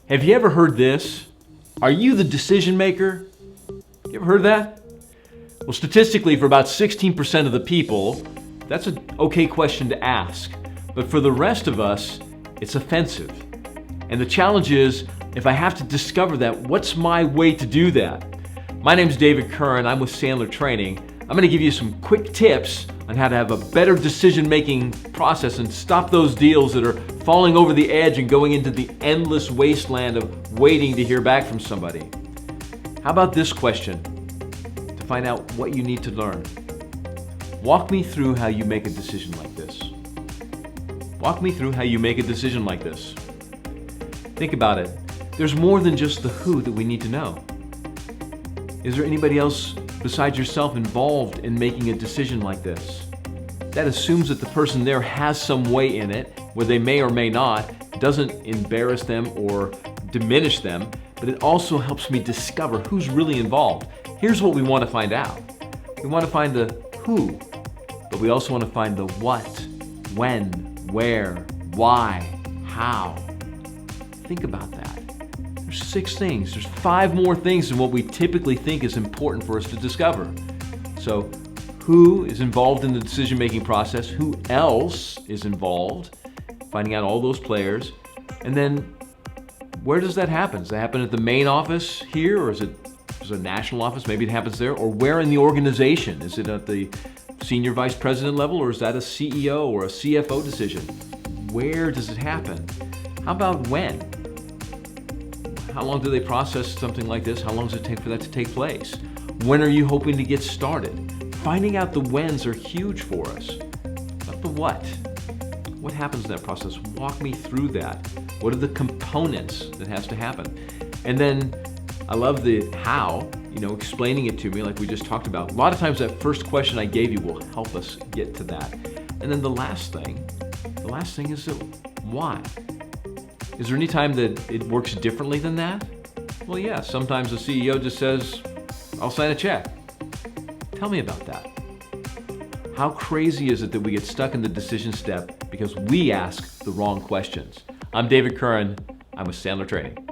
Have you ever heard this? Are you the decision maker? You ever heard that? Well, statistically, for about 16% of the people, that's an okay question to ask. But for the rest of us, it's offensive. And the challenge is, if I have to discover that, what's my way to do that? My name's David Curran. I'm with Sandler Training. I'm going to give you some quick tips on how to have a better decision-making process and stop those deals that are falling over the edge and going into the endless wasteland of waiting to hear back from somebody. How about this question to find out what you need to learn? Walk me through how you make a decision like this. Walk me through how you make a decision like this. Think about it. There's more than just the who that we need to know. Is there anybody else besides yourself involved in making a decision like this? That assumes that the person there has some way in it, where they may or may not. It doesn't embarrass them or diminish them, but it also helps me discover who's really involved. Here's what we want to find out. We want to find the who, but we also want to find the what, when, where, why, how. Think about that. There's 6 things. There's 5 more things than what we typically think is important for us to discover. So, who is involved in the decision-making process? Who else is involved? Finding out all those players. And then, where does that happen? Does that happen at the main office here, or is it a national office? Maybe it happens there. Or where in the organization? Is it at the senior vice president level, or is that a CEO or a CFO decision? Where does it happen? How about when? How long do they process something like this? How long does it take for that to take place? When are you hoping to get started? Finding out the whens are huge for us. But the what? What happens in that process? Walk me through that. What are the components that has to happen? And then I love the how, explaining it to me like we just talked about. A lot of times that first question I gave you will help us get to that. And then the last thing is the why. Is there any time that it works differently than that? Well, yeah, sometimes the CEO just says, I'll sign a check. Tell me about that. How crazy is it that we get stuck in the decision step because we ask the wrong questions? I'm David Curran. I'm with Sandler Training.